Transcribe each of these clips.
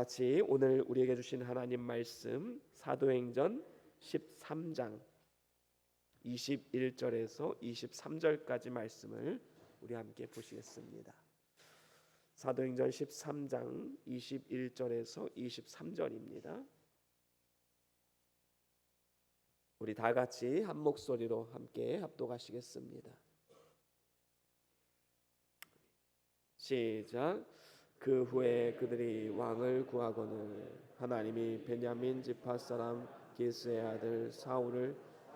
같이 오늘 우리에게 주신 하나님 말씀 사도행전 13장 21절에서 23절까지 말씀을 우리 함께 보시겠습니다. 사도행전 13장 21절에서 23절입니다. 우리 다 같이 한 목소리로 함께 합독하시겠습니다. 시작. 그 후에 그들이 왕을 구하거늘 하나님이 베냐민 지파 사람 기스의 아들 사울을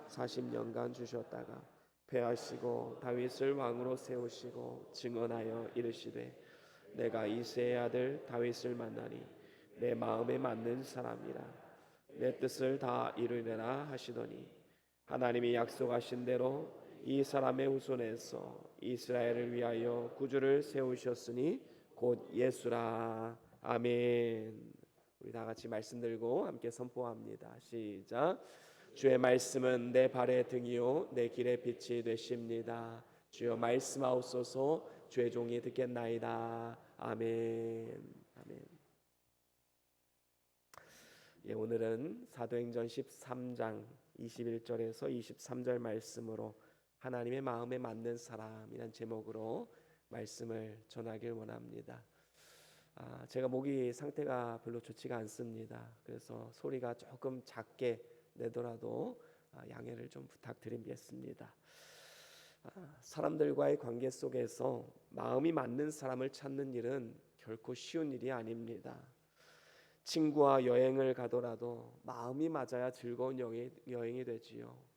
40년간 주셨다가 패하시고 다윗을 왕으로 세우시고 증언하여 이르시되 내가 이새의 아들 다윗을 만나니 내 마음에 맞는 사람이라 내 뜻을 다 이루리라 하시더니 하나님이 약속하신 대로 이 사람의 후손에서 이스라엘을 위하여 구주를 세우셨으니 곧 예수라. 아멘. 우리 다 같이 말씀 들고 함께 선포합니다. 시작. 주의 말씀은 내 발의 등이요 내 길의 빛이 되십니다. 주여 말씀하옵소서. 주의 종이 듣겠나이다. 아멘. 아멘. 예, 오늘은 사도행전 13장 21절에서 23절 말씀으로 하나님의 마음에 맞는 사람이란 제목으로 말씀을 전하길 원합니다. 제가 목이 상태가 별로 좋지가 않습니다. 그래서 소리가 조금 작게 내더라도 양해를 좀 부탁드리겠습니다. 사람들과의 관계 속에서 마음이 맞는 사람을 찾는 일은 결코 쉬운 일이 아닙니다. 친구와 여행을 가더라도 마음이 맞아야 즐거운 여행이 되지요.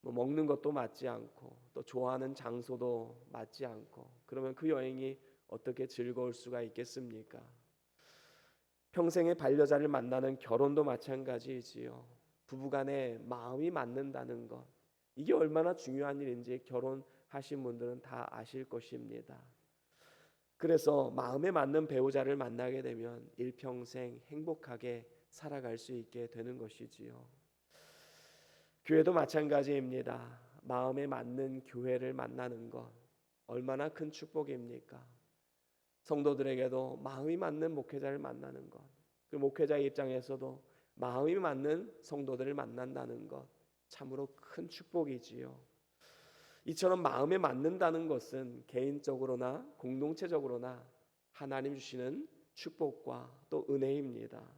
먹는 것도 맞지 않고 또 좋아하는 장소도 맞지 않고 그러면 그 여행이 어떻게 즐거울 수가 있겠습니까? 평생의 반려자를 만나는 결혼도 마찬가지이지요. 부부간에 마음이 맞는다는 것, 이게 얼마나 중요한 일인지 결혼하신 분들은 다 아실 것입니다. 그래서 마음에 맞는 배우자를 만나게 되면 일평생 행복하게 살아갈 수 있게 되는 것이지요. 교회도 마찬가지입니다. 마음에 맞는 교회를 만나는 것 얼마나 큰 축복입니까? 성도들에게도 마음이 맞는 목회자를 만나는 것, 그 목회자의 입장에서도 마음이 맞는 성도들을 만난다는 것 참으로 큰 축복이지요. 이처럼 마음에 맞는다는 것은 개인적으로나 공동체적으로나 하나님 주시는 축복과 또 은혜입니다.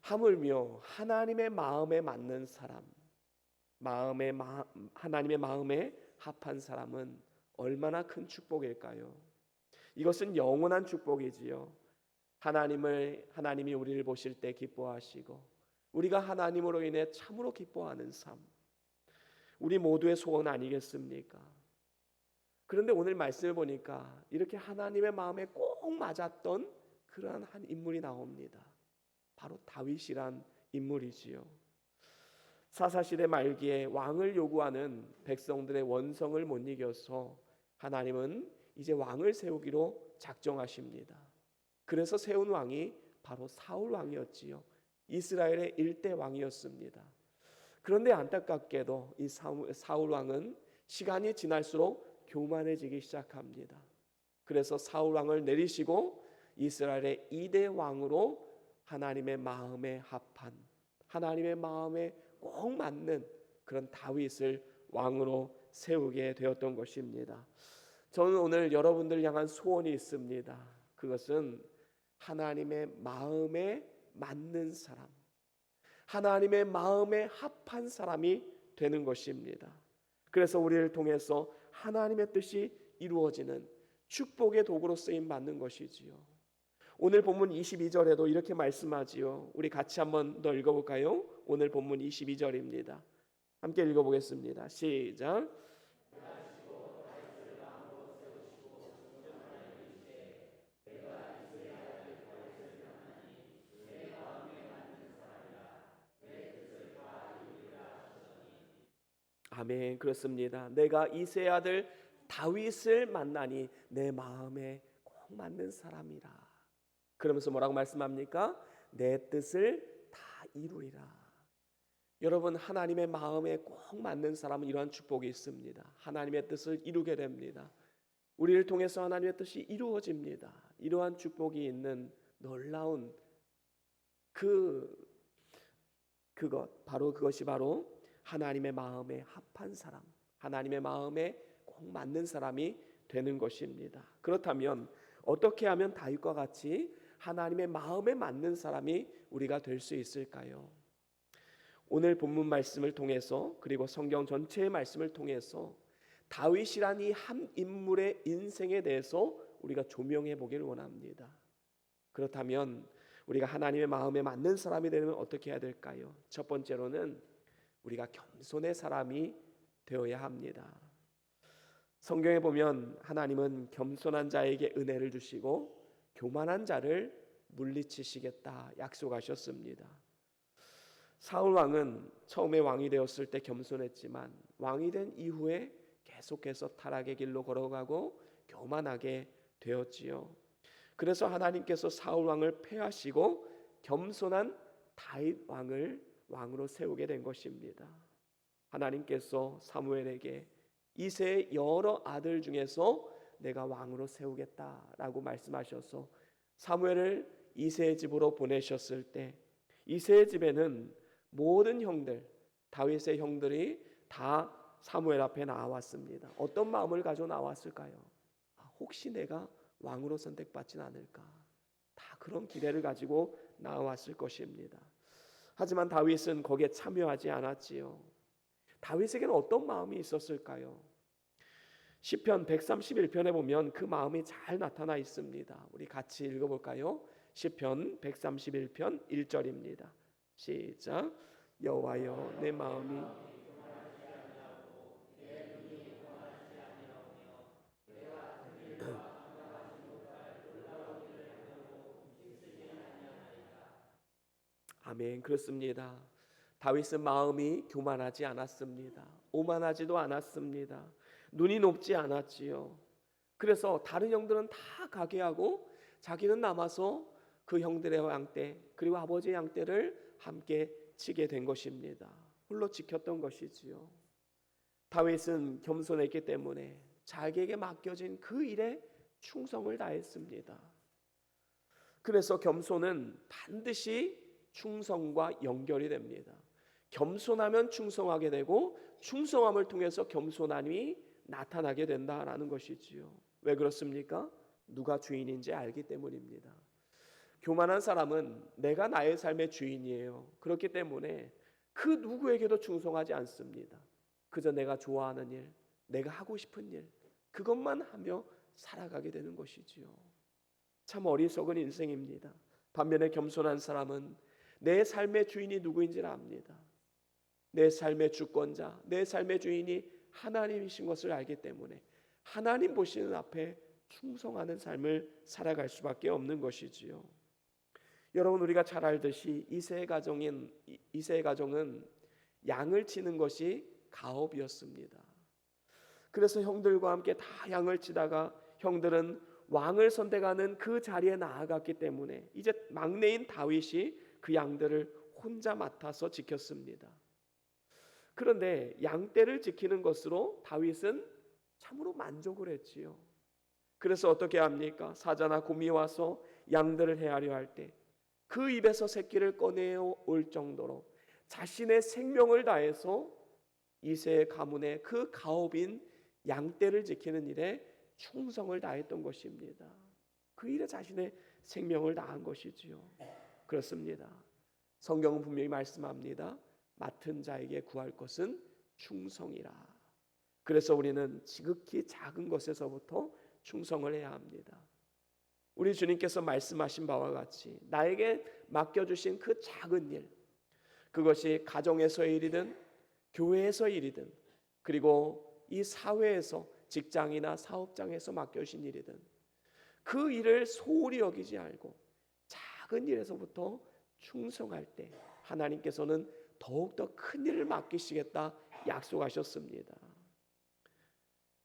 하물며 하나님의 마음에 맞는 사람, 하나님의 마음에 합한 사람은 얼마나 큰 축복일까요? 이것은 영원한 축복이지요. 하나님이 우리를 보실 때 기뻐하시고 우리가 하나님으로 인해 참으로 기뻐하는 삶, 우리 모두의 소원 아니겠습니까? 그런데 오늘 말씀을 보니까 이렇게 하나님의 마음에 꼭 맞았던 그러한 한 인물이 나옵니다. 바로 다윗이란 인물이지요. 사사시대 말기에 왕을 요구하는 백성들의 원성을 못 이겨서 하나님은 이제 왕을 세우기로 작정하십니다. 그래서 세운 왕이 바로 사울 왕이었지요. 이스라엘의 일대 왕이었습니다. 그런데 안타깝게도 이 사울 왕은 시간이 지날수록 교만해지기 시작합니다. 그래서 사울 왕을 내리시고 이스라엘의 2대 왕으로 하나님의 마음에 합한, 하나님의 마음에 꼭 맞는 그런 다윗을 왕으로 세우게 되었던 것입니다. 저는 오늘 여러분들 향한 소원이 있습니다. 그것은 하나님의 마음에 맞는 사람, 하나님의 마음에 합한 사람이 되는 것입니다. 그래서 우리를 통해서 하나님의 뜻이 이루어지는 축복의 도구로 쓰임 받는 것이지요. 오늘 본문 22절에도 이렇게 말씀하지요. 우리 같이 한번 더 읽어볼까요? 오늘 본문 22절입니다. 함께 읽어보겠습니다. 시작. 아멘. 그렇습니다. 내가 이새의 아들 다윗을 만나니 내 마음에 꼭 맞는 사람이라. 그러면서 뭐라고 말씀합니까? 내 뜻을 다 이루리라. 여러분, 하나님의 마음에 꼭 맞는 사람은 이러한 축복이 있습니다. 하나님의 뜻을 이루게 됩니다. 우리를 통해서 하나님의 뜻이 이루어집니다. 이러한 축복이 있는 놀라운 그것이 바로 하나님의 마음에 합한 사람, 하나님의 마음에 꼭 맞는 사람이 되는 것입니다. 그렇다면 어떻게 하면 다윗과 같이 하나님의 마음에 맞는 사람이 우리가 될 수 있을까요? 오늘 본문 말씀을 통해서 그리고 성경 전체의 말씀을 통해서 다윗이란 이 한 인물의 인생에 대해서 우리가 조명해 보기를 원합니다. 그렇다면 우리가 하나님의 마음에 맞는 사람이 되려면 어떻게 해야 될까요? 첫 번째로는 우리가 겸손의 사람이 되어야 합니다. 성경에 보면 하나님은 겸손한 자에게 은혜를 주시고 교만한 자를 물리치시겠다 약속하셨습니다. 사울 왕은 처음에 왕이 되었을 때 겸손했지만 왕이 된 이후에 계속해서 타락의 길로 걸어가고 교만하게 되었지요. 그래서 하나님께서 사울 왕을 폐하시고 겸손한 다윗 왕을 왕으로 세우게 된 것입니다. 하나님께서 사무엘에게 이새의 여러 아들 중에서 내가 왕으로 세우겠다라고 말씀하셔서 사무엘을 이새의 집으로 보내셨을 때 이새의 집에는 모든 형들, 다윗의 형들이 다 사무엘 앞에 나왔습니다. 어떤 마음을 가지고 나왔을까요? 혹시 내가 왕으로 선택받진 않을까? 다 그런 기대를 가지고 나왔을 것입니다. 하지만 다윗은 거기에 참여하지 않았지요. 다윗에게는 어떤 마음이 있었을까요? 시편 131편에 보면 그 마음이 잘 나타나 있습니다. 우리 같이 읽어볼까요? 시편 131편 1절입니다. 시작. 여호와여 내 마음이 아멘. 그렇습니다. 다윗은 마음이 교만하지 않았습니다. 오만하지도 않았습니다. 눈이 높지 않았지요. 그래서 다른 형들은 다 가게 하고 자기는 남아서 그 형들의 양떼 그리고 아버지의 양떼를 함께 치게 된 것입니다. 홀로 지켰던 것이지요. 다윗은 겸손했기 때문에 자기에게 맡겨진 그 일에 충성을 다했습니다. 그래서 겸손은 반드시 충성과 연결이 됩니다. 겸손하면 충성하게 되고 충성함을 통해서 겸손함이 나타나게 된다라는 것이지요. 왜 그렇습니까? 누가 주인인지 알기 때문입니다. 교만한 사람은 내가 나의 삶의 주인이에요. 그렇기 때문에 그 누구에게도 충성하지 않습니다. 그저 내가 좋아하는 일, 내가 하고 싶은 일, 그것만 하며 살아가게 되는 것이지요. 참 어리석은 인생입니다. 반면에 겸손한 사람은 내 삶의 주인이 누구인지를 압니다. 내 삶의 주권자, 내 삶의 주인이 하나님이신 것을 알기 때문에 하나님 보시는 앞에 충성하는 삶을 살아갈 수밖에 없는 것이지요. 여러분, 우리가 잘 알듯이 이새의 가정은 양을 치는 것이 가업이었습니다. 그래서 형들과 함께 다 양을 치다가 형들은 왕을 선택하는 그 자리에 나아갔기 때문에 이제 막내인 다윗이 그 양들을 혼자 맡아서 지켰습니다. 그런데 양떼를 지키는 것으로 다윗은 참으로 만족을 했지요. 그래서 어떻게 합니까? 사자나 곰이 와서 양들을 해하려 할 때 그 입에서 새끼를 꺼내어 올 정도로 자신의 생명을 다해서 이새의 가문의 그 가업인 양떼를 지키는 일에 충성을 다했던 것입니다. 그 일에 자신의 생명을 다한 것이지요. 그렇습니다. 성경은 분명히 말씀합니다. 맡은 자에게 구할 것은 충성이라. 그래서 우리는 지극히 작은 것에서부터 충성을 해야 합니다. 우리 주님께서 말씀하신 바와 같이 나에게 맡겨주신 그 작은 일, 그것이 가정에서의 일이든 교회에서의 일이든 그리고 이 사회에서 직장이나 사업장에서 맡겨주신 일이든 그 일을 소홀히 여기지 말고 작은 일에서부터 충성할 때 하나님께서는 더욱더 큰 일을 맡기시겠다 약속하셨습니다.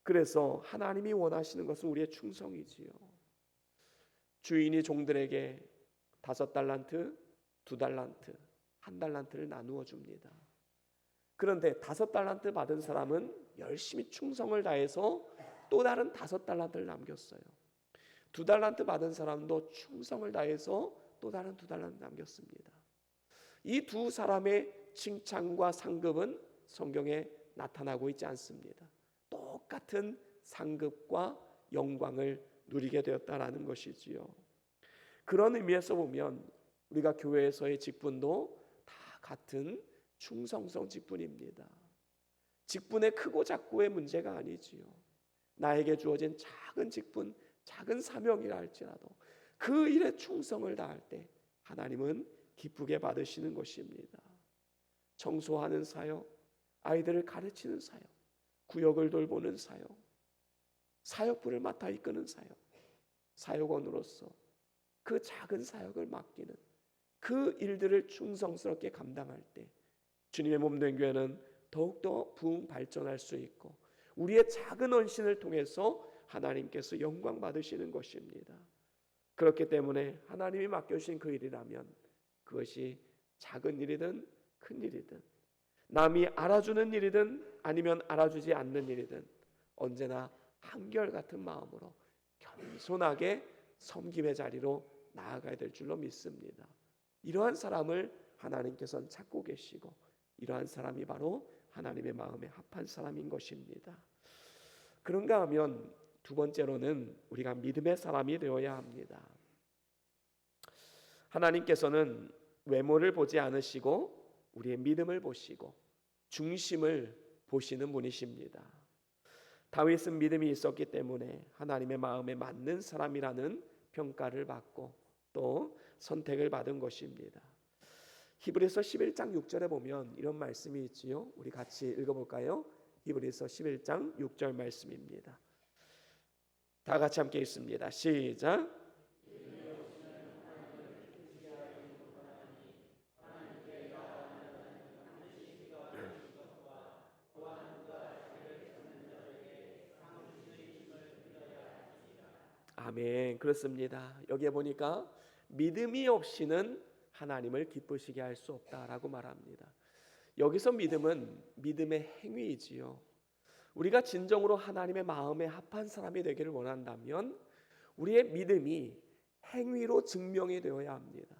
그래서 하나님이 원하시는 것은 우리의 충성이지요. 주인이 종들에게 5달란트, 2달란트, 1달란트를 나누어 줍니다. 그런데 5달란트 받은 사람은 열심히 충성을 다해서 또 다른 5달란트를 남겼어요. 2달란트 받은 사람도 충성을 다해서 또 다른 2달란트 남겼습니다. 이 두 사람의 칭찬과 상급은 성경에 나타나고 있지 않습니다. 똑같은 상급과 영광을 누리게 되었다라는 것이지요. 그런 의미에서 보면 우리가 교회에서의 직분도 다 같은 충성성 직분입니다. 직분의 크고 작고의 문제가 아니지요. 나에게 주어진 작은 직분, 작은 사명이라 할지라도 그 일에 충성을 다할 때 하나님은 기쁘게 받으시는 것입니다. 청소하는 사역, 아이들을 가르치는 사역, 구역을 돌보는 사역, 사역부를 맡아 이끄는 사역, 사역원으로서 그 작은 사역을 맡기는 그 일들을 충성스럽게 감당할 때 주님의 몸 된 교회는 더욱더 부흥 발전할 수 있고 우리의 작은 헌신을 통해서 하나님께서 영광 받으시는 것입니다. 그렇기 때문에 하나님이 맡겨주신 그 일이라면 그것이 작은 일이든 큰 일이든 남이 알아주는 일이든 아니면 알아주지 않는 일이든 언제나 한결같은 마음으로 겸손하게 섬김의 자리로 나아가야 될 줄로 믿습니다. 이러한 사람을 하나님께서는 찾고 계시고 이러한 사람이 바로 하나님의 마음에 합한 사람인 것입니다. 그런가 하면 두 번째로는 우리가 믿음의 사람이 되어야 합니다. 하나님께서는 외모를 보지 않으시고 우리의 믿음을 보시고 중심을 보시는 분이십니다. 다윗은 믿음이 있었기 때문에 하나님의 마음에 맞는 사람이라는 평가를 받고 또 선택을 받은 것입니다. 히브리서 11장 6절에 보면 이런 말씀이 있지요. 우리 같이 읽어볼까요? 히브리서 11장 6절 말씀입니다. 다 같이 함께 읽습니다. 시작. 아멘. 그렇습니다. 여기에 보니까 믿음이 없이는 하나님을 기쁘시게 할 수 없다라고 말합니다. 여기서 믿음은 믿음의 행위이지요. 우리가 진정으로 하나님의 마음에 합한 사람이 되기를 원한다면 우리의 믿음이 행위로 증명이 되어야 합니다.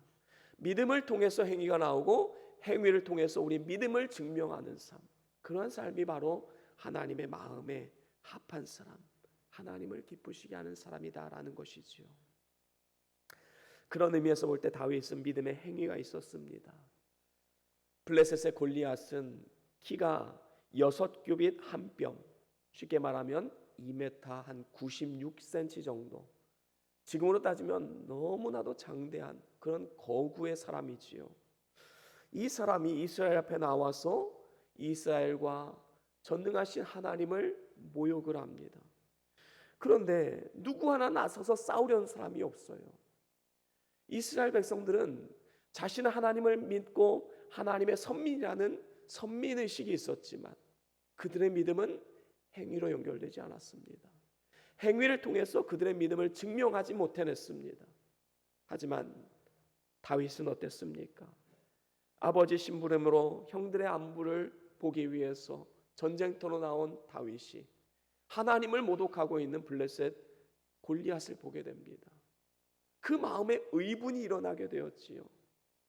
믿음을 통해서 행위가 나오고 행위를 통해서 우리 믿음을 증명하는 삶, 그런 삶이 바로 하나님의 마음에 합한 사람, 하나님을 기쁘시게 하는 사람이다라는 것이지요. 그런 의미에서 볼 때 다윗은 믿음의 행위가 있었습니다. 블레셋의 골리앗은 키가 6규빗 한 뼘, 쉽게 말하면 2m 한 96cm 정도, 지금으로 따지면 너무나도 장대한 그런 거구의 사람이지요. 이 사람이 이스라엘 앞에 나와서 이스라엘과 전능하신 하나님을 모욕을 합니다. 그런데 누구 하나 나서서 싸우려는 사람이 없어요. 이스라엘 백성들은 자신은 하나님을 믿고 하나님의 선민이라는 선민의식이 있었지만 그들의 믿음은 행위로 연결되지 않았습니다. 행위를 통해서 그들의 믿음을 증명하지 못해냈습니다. 하지만 다윗은 어땠습니까? 아버지 심부름으로 형들의 안부를 보기 위해서 전쟁터로 나온 다윗이 하나님을 모독하고 있는 블레셋 골리앗을 보게 됩니다. 그 마음에 의분이 일어나게 되었지요.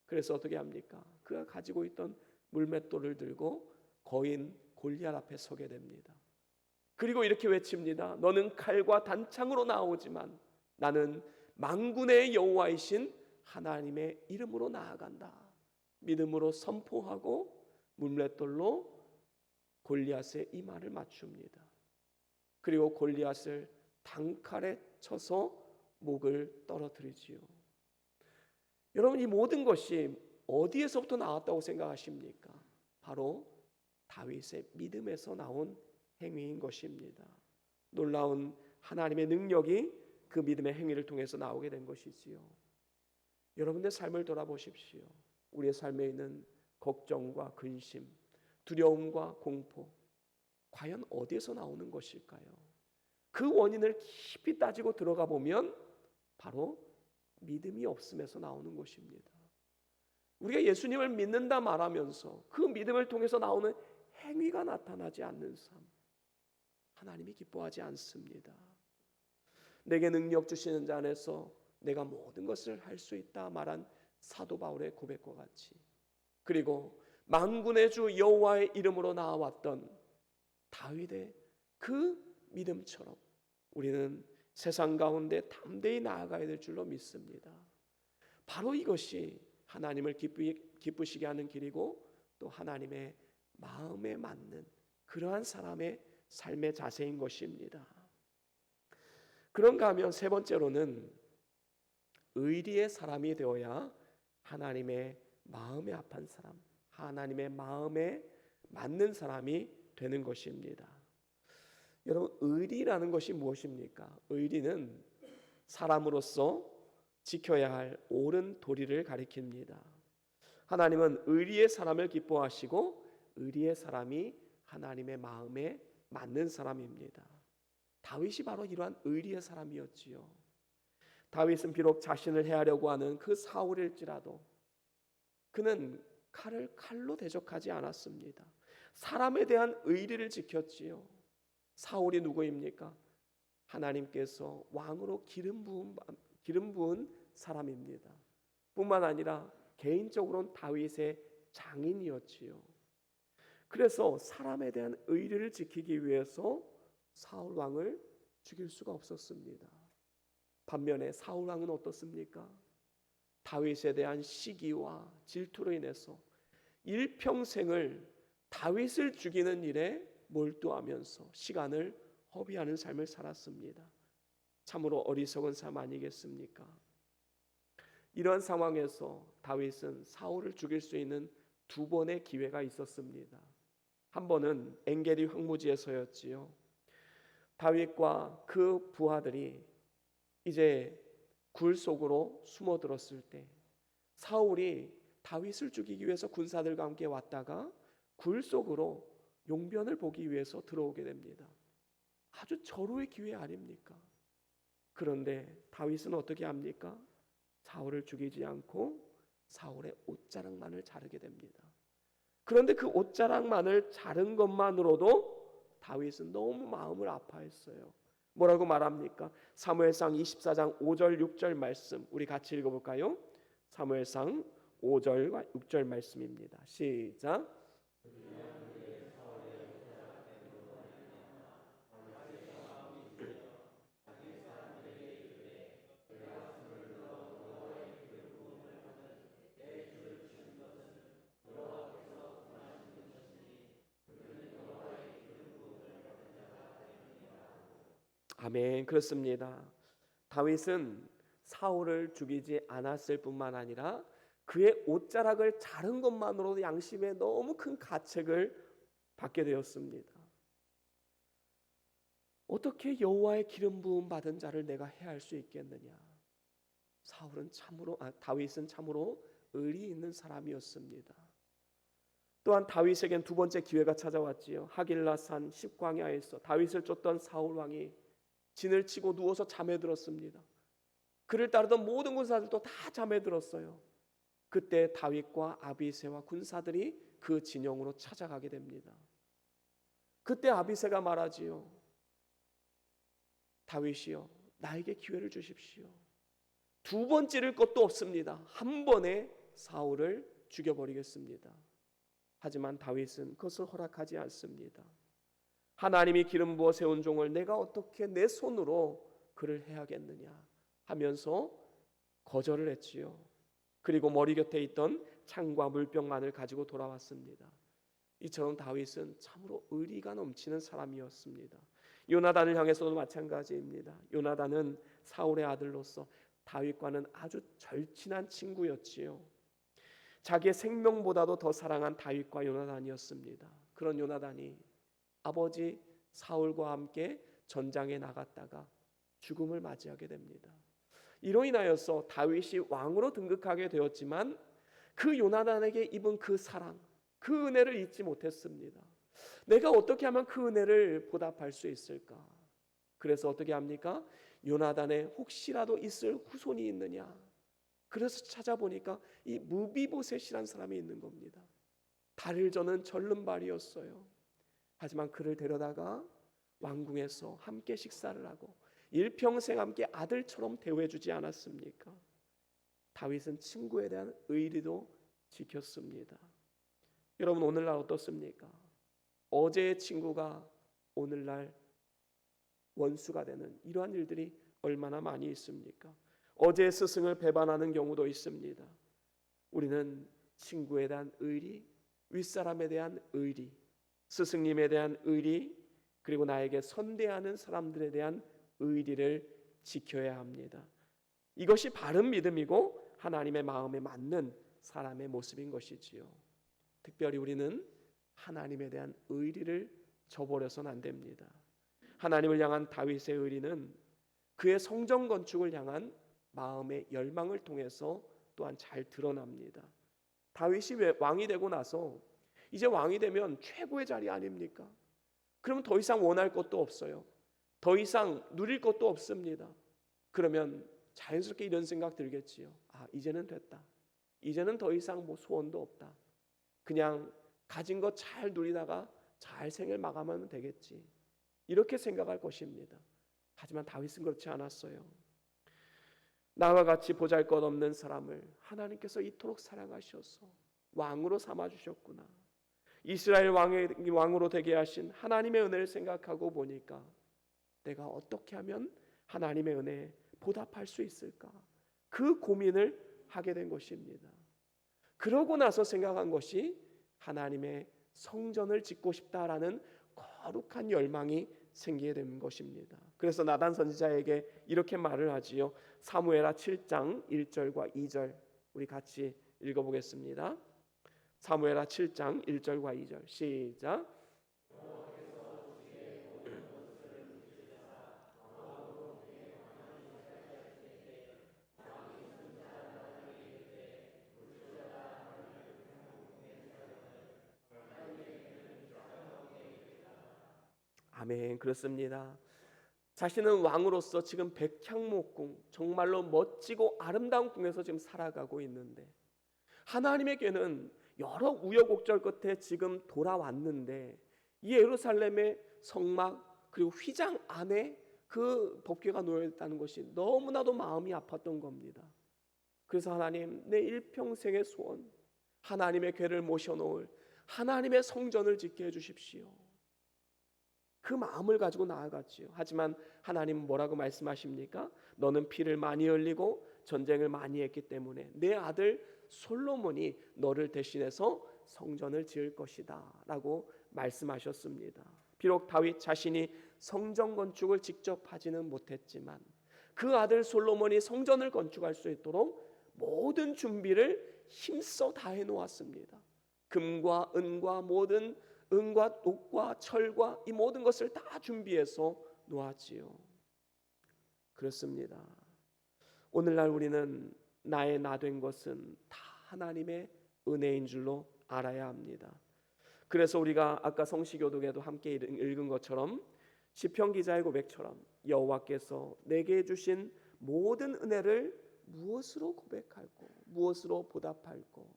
그래서 어떻게 합니까? 그가 가지고 있던 물맷돌을 들고 거인 골리앗 앞에 서게 됩니다. 그리고 이렇게 외칩니다. 너는 칼과 단창으로 나오지만 나는 만군의 여호와이신 하나님의 이름으로 나아간다. 믿음으로 선포하고 물맷돌로 골리앗의 이마를 맞춥니다. 그리고 골리앗을 단칼에 쳐서 목을 떨어뜨리지요. 여러분, 이 모든 것이 어디에서부터 나왔다고 생각하십니까? 바로 다윗의 믿음에서 나온 행위인 것입니다. 놀라운 하나님의 능력이 그 믿음의 행위를 통해서 나오게 된 것이지요. 여러분의 삶을 돌아보십시오. 우리의 삶에 있는 걱정과 근심, 두려움과 공포, 과연 어디에서 나오는 것일까요? 그 원인을 깊이 따지고 들어가 보면 바로 믿음이 없음에서 나오는 것입니다. 우리가 예수님을 믿는다 말하면서 그 믿음을 통해서 나오는 행위가 나타나지 않는 삶, 하나님이 기뻐하지 않습니다. 내게 능력 주시는 자 안에서 내가 모든 것을 할 수 있다 말한 사도 바울의 고백과 같이, 그리고 만군의 주 여호와의 이름으로 나아왔던 다윗의 그 믿음처럼 우리는 세상 가운데 담대히 나아가야 될 줄로 믿습니다. 바로 이것이 하나님을 기쁘시게 하는 길이고 또 하나님의 마음에 맞는 그러한 사람의 삶의 자세인 것입니다. 그런가 하면 세 번째로는 의리의 사람이 되어야 하나님의 마음에 합한 사람, 하나님의 마음에 맞는 사람이 되는 것입니다. 여러분, 의리라는 것이 무엇입니까? 의리는 사람으로서 지켜야 할 옳은 도리를 가리킵니다. 하나님은 의리의 사람을 기뻐하시고 의리의 사람이 하나님의 마음에 맞는 사람입니다. 다윗이 바로 이러한 의리의 사람이었지요. 다윗은 비록 자신을 해하려고 하는 그 사울일지라도 그는 칼을 칼로 대적하지 않았습니다. 사람에 대한 의리를 지켰지요. 사울이 누구입니까? 하나님께서 왕으로 기름 부은 사람입니다. 뿐만 아니라 개인적으로는 다윗의 장인이었지요. 그래서 사람에 대한 의리를 지키기 위해서 사울 왕을 죽일 수가 없었습니다. 반면에 사울 왕은 어떻습니까? 다윗에 대한 시기와 질투로 인해서 일평생을 다윗을 죽이는 일에 몰두하면서 시간을 허비하는 삶을 살았습니다. 참으로 어리석은 삶 아니겠습니까? 이러한 상황에서 다윗은 사울을 죽일 수 있는 두 번의 기회가 있었습니다. 한 번은 엔게디 황무지에서였지요. 다윗과 그 부하들이 이제 굴 속으로 숨어들었을 때 사울이 다윗을 죽이기 위해서 군사들과 함께 왔다가 굴 속으로 용변을 보기 위해서 들어오게 됩니다. 아주 절호의 기회 아닙니까? 그런데 다윗은 어떻게 합니까? 사울을 죽이지 않고 사울의 옷자락만을 자르게 됩니다. 그런데 그 옷자락만을 자른 것만으로도 다윗은 너무 마음을 아파했어요. 뭐라고 말합니까? 사무엘상 24장 5절 6절 말씀 우리 같이 읽어볼까요? 사무엘상 5절과 6절 말씀입니다. 시작. 아멘. 그렇습니다. 다윗은 사울을 죽이지 않았을 뿐만 아니라 그의 옷자락을 자른 것만으로도 양심에 너무 큰 가책을 받게 되었습니다. 어떻게 여호와의 기름 부음 받은 자를 내가 해할 수 있겠느냐? 다윗은 참으로 의리 있는 사람이었습니다. 또한 다윗에겐 두 번째 기회가 찾아왔지요. 하길라산 십광야에서 다윗을 쫓던 사울 왕이 진을 치고 누워서 잠에 들었습니다. 그를 따르던 모든 군사들도 다 잠에 들었어요. 그때 다윗과 아비새와 군사들이 그 진영으로 찾아가게 됩니다. 그때 아비새가 말하지요. 다윗이여, 나에게 기회를 주십시오. 두 번 찌를 것도 없습니다. 한 번에 사울을 죽여버리겠습니다. 하지만 다윗은 그것을 허락하지 않습니다. 하나님이 기름 부어 세운 종을 내가 어떻게 내 손으로 그를 해야겠느냐 하면서 거절을 했지요. 그리고 머리 곁에 있던 창과 물병만을 가지고 돌아왔습니다. 이처럼 다윗은 참으로 의리가 넘치는 사람이었습니다. 요나단을 향해서도 마찬가지입니다. 요나단은 사울의 아들로서 다윗과는 아주 절친한 친구였지요. 자기의 생명보다도 더 사랑한 다윗과 요나단이었습니다. 그런 요나단이 아버지 사울과 함께 전장에 나갔다가 죽음을 맞이하게 됩니다. 이로 인하여서 다윗이 왕으로 등극하게 되었지만 그 요나단에게 입은 그 사랑, 그 은혜를 잊지 못했습니다. 내가 어떻게 하면 그 은혜를 보답할 수 있을까? 그래서 어떻게 합니까? 요나단에 혹시라도 있을 후손이 있느냐? 그래서 찾아보니까 이 무비보셋이라는 사람이 있는 겁니다. 달을 저는 절름발이었어요. 하지만 그를 데려다가 왕궁에서 함께 식사를 하고 일평생 함께 아들처럼 대우해 주지 않았습니까? 다윗은 친구에 대한 의리도 지켰습니다. 여러분 오늘날 어떻습니까? 어제의 친구가 오늘날 원수가 되는 이러한 일들이 얼마나 많이 있습니까? 어제의 스승을 배반하는 경우도 있습니다. 우리는 친구에 대한 의리, 윗사람에 대한 의리, 스승님에 대한 의리, 그리고 나에게 선대하는 사람들에 대한 의리를 지켜야 합니다. 이것이 바른 믿음이고 하나님의 마음에 맞는 사람의 모습인 것이지요. 특별히 우리는 하나님에 대한 의리를 저버려서는 안 됩니다. 하나님을 향한 다윗의 의리는 그의 성전 건축을 향한 마음의 열망을 통해서 또한 잘 드러납니다. 다윗이 왕이 되고 나서 이제 왕이 되면 최고의 자리 아닙니까? 그러면 더 이상 원할 것도 없어요. 더 이상 누릴 것도 없습니다. 그러면 자연스럽게 이런 생각 들겠지요. 이제는 됐다. 이제는 더 이상 뭐 소원도 없다. 그냥 가진 것 잘 누리다가 잘 생을 마감하면 되겠지. 이렇게 생각할 것입니다. 하지만 다윗은 그렇지 않았어요. 나와 같이 보잘것없는 사람을 하나님께서 이토록 사랑하셔서 왕으로 삼아주셨구나. 이스라엘 왕으로 되게 하신 하나님의 은혜를 생각하고 보니까 내가 어떻게 하면 하나님의 은혜에 보답할 수 있을까? 그 고민을 하게 된 것입니다. 그러고 나서 생각한 것이 하나님의 성전을 짓고 싶다라는 거룩한 열망이 생기게 된 것입니다. 그래서 나단 선지자에게 이렇게 말을 하지요. 사무엘하 7장 1절과 2절 우리 같이 읽어보겠습니다. 사무엘하 7장 1절과 2절 시작. 아멘. 그렇습니다. 자신은 왕으로서 지금 백향목궁 정말로 멋지고 아름다운 궁에서 지금 살아가고 있는데 하나님에게는 여러 우여곡절 끝에 지금 돌아왔는데 이 예루살렘의 성막 그리고 휘장 안에 그 법궤가 놓여 있다는 것이 너무나도 마음이 아팠던 겁니다. 그래서 하나님, 내 일평생의 소원, 하나님의 궤를 모셔놓을 하나님의 성전을 짓게 해주십시오. 그 마음을 가지고 나아갔지요. 하지만 하나님은 뭐라고 말씀하십니까? 너는 피를 많이 흘리고 전쟁을 많이 했기 때문에 내 아들 솔로몬이 너를 대신해서 성전을 지을 것이다 라고 말씀하셨습니다. 비록 다윗 자신이 성전 건축을 직접 하지는 못했지만 그 아들 솔로몬이 성전을 건축할 수 있도록 모든 준비를 힘써 다해 놓았습니다. 금과 은과 모든 은과 녹과 철과 이 모든 것을 다 준비해서 놓았지요. 그렇습니다. 오늘날 우리는 나의 나 된 것은 다 하나님의 은혜인 줄로 알아야 합니다. 그래서 우리가 아까 성시교독에도 함께 읽은 것처럼 시편 기자의 고백처럼 여호와께서 내게 주신 모든 은혜를 무엇으로 고백할꼬 무엇으로 보답할꼬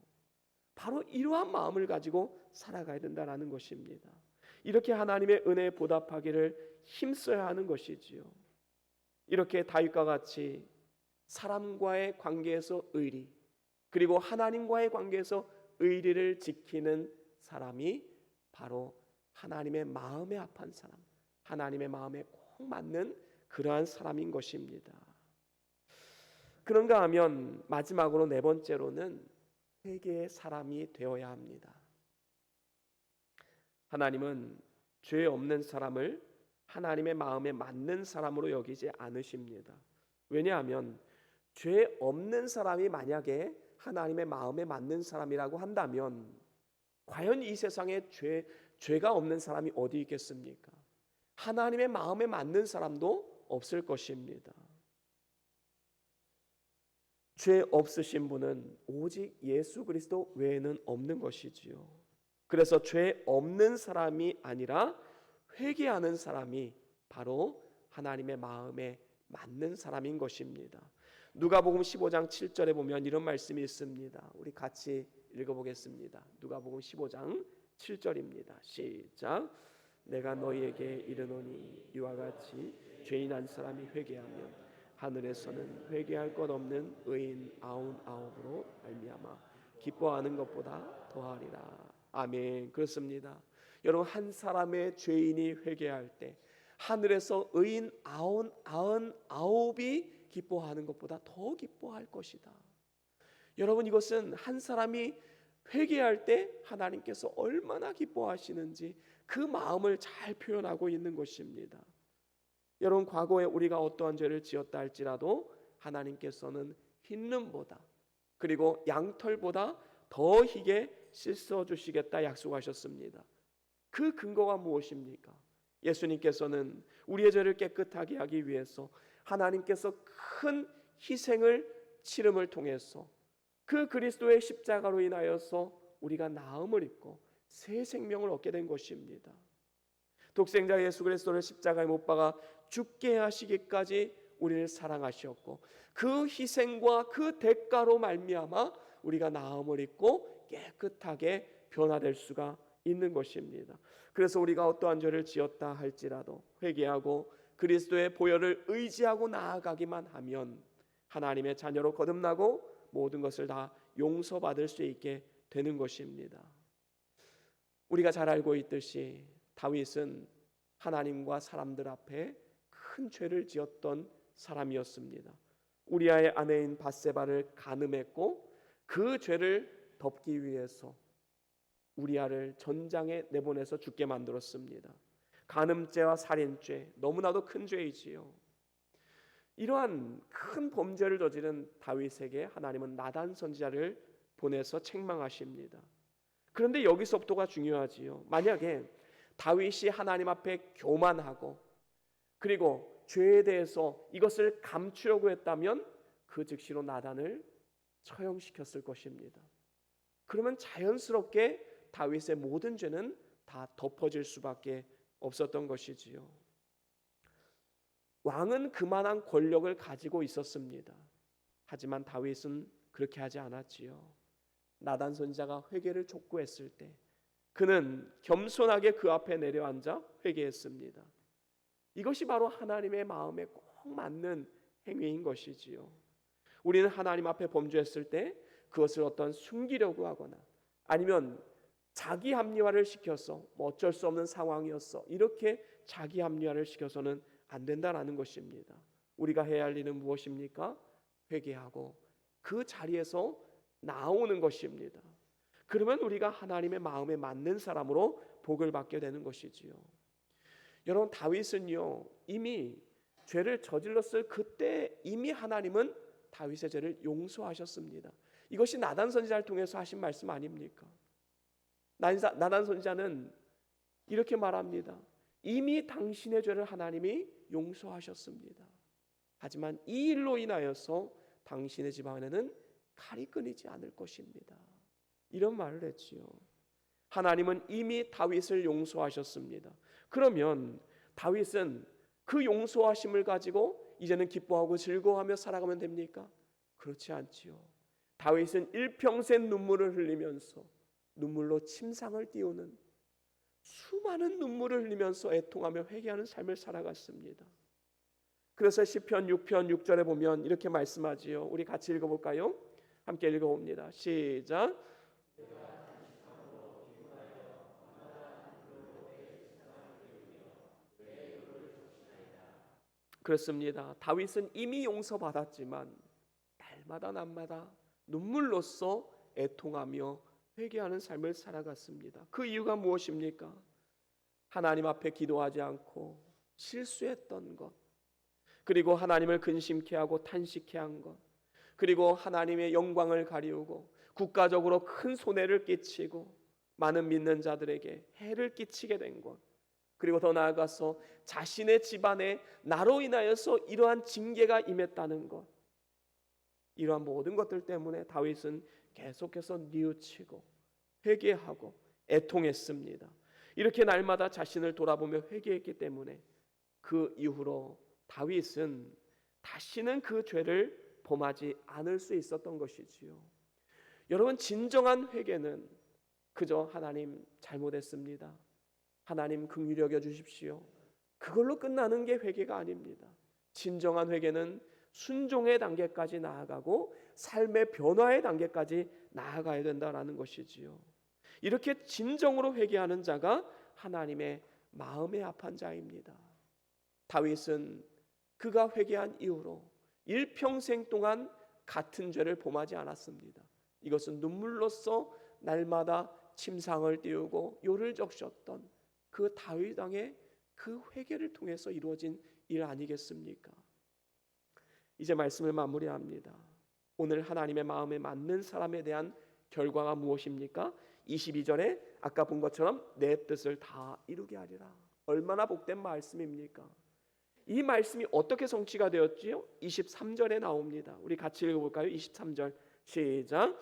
바로 이러한 마음을 가지고 살아가야 된다는 것입니다. 이렇게 하나님의 은혜에 보답하기를 힘써야 하는 것이지요. 이렇게 다윗과 같이 사람과의 관계에서 의리 그리고 하나님과의 관계에서 의리를 지키는 사람이 바로 하나님의 마음에 합한 사람, 하나님의 마음에 꼭 맞는 그러한 사람인 것입니다. 그런가 하면 마지막으로 네 번째로는 회개의 사람이 되어야 합니다. 하나님은 죄 없는 사람을 하나님의 마음에 맞는 사람으로 여기지 않으십니다. 왜냐하면 죄 없는 사람이 만약에 하나님의 마음에 맞는 사람이라고 한다면 과연 이 세상에 죄가 없는 사람이 어디 있겠습니까? 하나님의 마음에 맞는 사람도 없을 것입니다. 죄 없으신 분은 오직 예수 그리스도 외에는 없는 것이지요. 그래서 죄 없는 사람이 아니라 회개하는 사람이 바로 하나님의 마음에 맞는 사람인 것입니다. 누가복음 15장 7절에 보면 이런 말씀이 있습니다. 우리 같이 읽어보겠습니다. 누가복음 15장 7절입니다. 시작. 내가 너희에게 이르노니 이와 같이 죄인 한 사람이 회개하면 하늘에서는 회개할 것 없는 의인 99으로 말미암아 기뻐하는 것보다 더하리라. 아멘. 그렇습니다. 여러분, 한 사람의 죄인이 회개할 때 하늘에서 의인 99이 기뻐하는 것보다 더 기뻐할 것이다. 여러분, 이것은 한 사람이 회개할 때 하나님께서 얼마나 기뻐하시는지 그 마음을 잘 표현하고 있는 것입니다. 여러분, 과거에 우리가 어떠한 죄를 지었다 할지라도 하나님께서는 흰눈보다 그리고 양털보다 더 희게 씻어 주시겠다 약속하셨습니다. 그 근거가 무엇입니까? 예수님께서는 우리의 죄를 깨끗하게 하기 위해서 하나님께서 큰 희생을 치름을 통해서 그 그리스도의 십자가로 인하여서 우리가 나음을 입고 새 생명을 얻게 된 것입니다. 독생자 예수 그리스도를 십자가에 못 박아 죽게 하시기까지 우리를 사랑하셨고 그 희생과 그 대가로 말미암아 우리가 나음을 입고 깨끗하게 변화될 수가 있는 것입니다. 그래서 우리가 어떠한 죄를 지었다 할지라도 회개하고 그리스도의 보혈을 의지하고 나아가기만 하면 하나님의 자녀로 거듭나고 모든 것을 다 용서받을 수 있게 되는 것입니다. 우리가 잘 알고 있듯이 다윗은 하나님과 사람들 앞에 큰 죄를 지었던 사람이었습니다. 우리아의 아내인 밧세바를 간음했고 그 죄를 덮기 위해서 우리아를 전장에 내보내서 죽게 만들었습니다. 간음죄와 살인죄, 너무나도 큰 죄이지요. 이러한 큰 범죄를 저지른 다윗에게 하나님은 나단 선지자를 보내서 책망하십니다. 그런데 여기서부터가 중요하지요. 만약에 다윗이 하나님 앞에 교만하고 그리고 죄에 대해서 이것을 감추려고 했다면 그 즉시로 나단을 처형시켰을 것입니다. 그러면 자연스럽게 다윗의 모든 죄는 다 덮어질 수밖에 없었던 것이지요. 왕은 그만한 권력을 가지고 있었습니다. 하지만 다윗은 그렇게 하지 않았지요. 나단 선지자가 회개를 촉구했을 때 그는 겸손하게 그 앞에 내려앉아 회개했습니다. 이것이 바로 하나님의 마음에 꼭 맞는 행위인 것이지요. 우리는 하나님 앞에 범죄했을 때 그것을 어떤 숨기려고 하거나 아니면 자기 합리화를 시켜서 어쩔 수 없는 상황이었어 이렇게 자기 합리화를 시켜서는 안 된다라는 것입니다. 우리가 해야 할 일은 무엇입니까? 회개하고 그 자리에서 나오는 것입니다. 그러면 우리가 하나님의 마음에 맞는 사람으로 복을 받게 되는 것이지요. 여러분, 다윗은요 이미 죄를 저질렀을 그때 이미 하나님은 다윗의 죄를 용서하셨습니다. 이것이 나단 선지자를 통해서 하신 말씀 아닙니까? 나단 선지자는 이렇게 말합니다. 이미 당신의 죄를 하나님이 용서하셨습니다. 하지만 이 일로 인하여서 당신의 집안에는 칼이 끊이지 않을 것입니다. 이런 말을 했지요. 하나님은 이미 다윗을 용서하셨습니다. 그러면 다윗은 그 용서하심을 가지고 이제는 기뻐하고 즐거워하며 살아가면 됩니까? 그렇지 않지요. 다윗은 일평생 눈물을 흘리면서 눈물로 침상을 띄우는 수많은 눈물을 흘리면서 애통하며 회개하는 삶을 살아갔습니다. 그래서 시편 6편 6절에 보면 이렇게 말씀하지요. 우리 같이 읽어볼까요? 함께 읽어봅니다. 시작. 그렇습니다. 다윗은 이미 용서받았지만 날마다 눈물로써 애통하며 회개하는 삶을 살아갔습니다. 그 이유가 무엇입니까? 하나님 앞에 기도하지 않고 실수했던 것, 그리고 하나님을 근심케 하고 탄식케 한 것, 그리고 하나님의 영광을 가리우고 국가적으로 큰 손해를 끼치고 많은 믿는 자들에게 해를 끼치게 된 것, 그리고 더 나아가서 자신의 집안에 나로 인하여서 이러한 징계가 임했다는 것, 이러한 모든 것들 때문에 다윗은 계속해서 뉘우치고 회개하고 애통했습니다. 이렇게 날마다 자신을 돌아보며 회개했기 때문에 그 이후로 다윗은 다시는 그 죄를 범하지 않을 수 있었던 것이지요. 여러분, 진정한 회개는 그저 하나님 잘못했습니다, 하나님 긍휼히 여겨 주십시오, 그걸로 끝나는 게 회개가 아닙니다. 진정한 회개는 순종의 단계까지 나아가고 삶의 변화의 단계까지 나아가야 된다라는 것이지요. 이렇게 진정으로 회개하는 자가 하나님의 마음에 합한 자입니다. 다윗은 그가 회개한 이후로 일평생 동안 같은 죄를 범하지 않았습니다. 이것은 눈물로써 날마다 침상을 띄우고 요를 적셨던 그 다윗 왕의 그 회개를 통해서 이루어진 일 아니겠습니까? 이제 말씀을 마무리합니다. 오늘 하나님의 마음에 맞는 사람에 대한 결과가 무엇입니까? 22절에 아까 본 것처럼 내 뜻을 다 이루게 하리라. 얼마나 복된 말씀입니까? 이 말씀이 어떻게 성취가 되었지요? 23절에 나옵니다. 우리 같이 읽어볼까요? 23절 시작.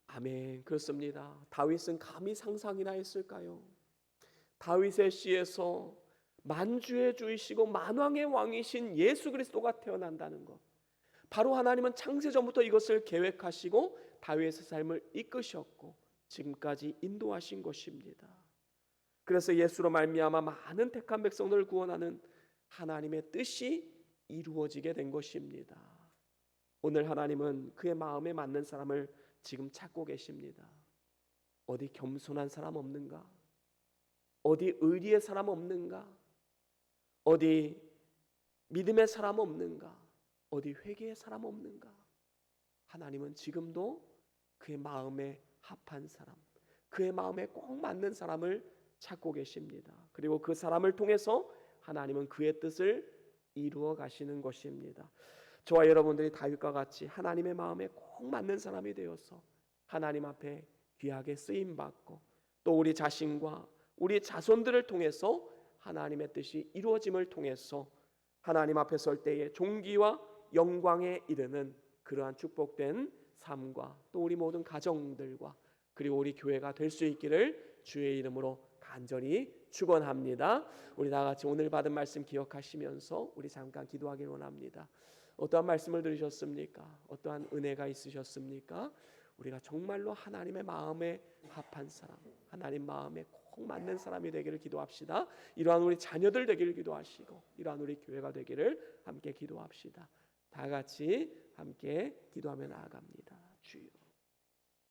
아멘. 그렇습니다. 다윗은 감히 상상이나 했을까요? 다윗의 씨에서 만주의 주이시고 만왕의 왕이신 예수 그리스도가 태어난다는 것, 바로 하나님은 창세전부터 이것을 계획하시고 다윗의 삶을 이끄셨고 지금까지 인도하신 것입니다. 그래서 예수로 말미암아 많은 택한 백성들을 구원하는 하나님의 뜻이 이루어지게 된 것입니다. 오늘 하나님은 그의 마음에 맞는 사람을 지금 찾고 계십니다. 어디 겸손한 사람 없는가? 어디 의리의 사람 없는가? 어디 믿음의 사람 없는가? 어디 회개의 사람 없는가? 하나님은 지금도 그의 마음에 합한 사람, 그의 마음에 꼭 맞는 사람을 찾고 계십니다. 그리고 그 사람을 통해서 하나님은 그의 뜻을 이루어 가시는 것입니다. 저와 여러분들이 다윗과 같이 하나님의 마음에 꼭 맞는 사람이 되어서 하나님 앞에 귀하게 쓰임 받고 또 우리 자신과 우리 자손들을 통해서 하나님의 뜻이 이루어짐을 통해서 하나님 앞에 설 때에 존귀와 영광에 이르는 그러한 축복된 삶과 또 우리 모든 가정들과 그리고 우리 교회가 될 수 있기를 주의 이름으로 간절히 축원합니다. 우리 다 같이 오늘 받은 말씀 기억하시면서 우리 잠깐 기도하기를 원합니다. 어떠한 말씀을 들으셨습니까? 어떠한 은혜가 있으셨습니까? 우리가 정말로 하나님의 마음에 합한 사람, 하나님 마음에 꼭 맞는 사람이 되기를 기도합시다. 이러한 우리 자녀들 되기를 기도하시고 이러한 우리 교회가 되기를 함께 기도합시다. 다 같이 함께 기도하며 나아갑니다. 주여.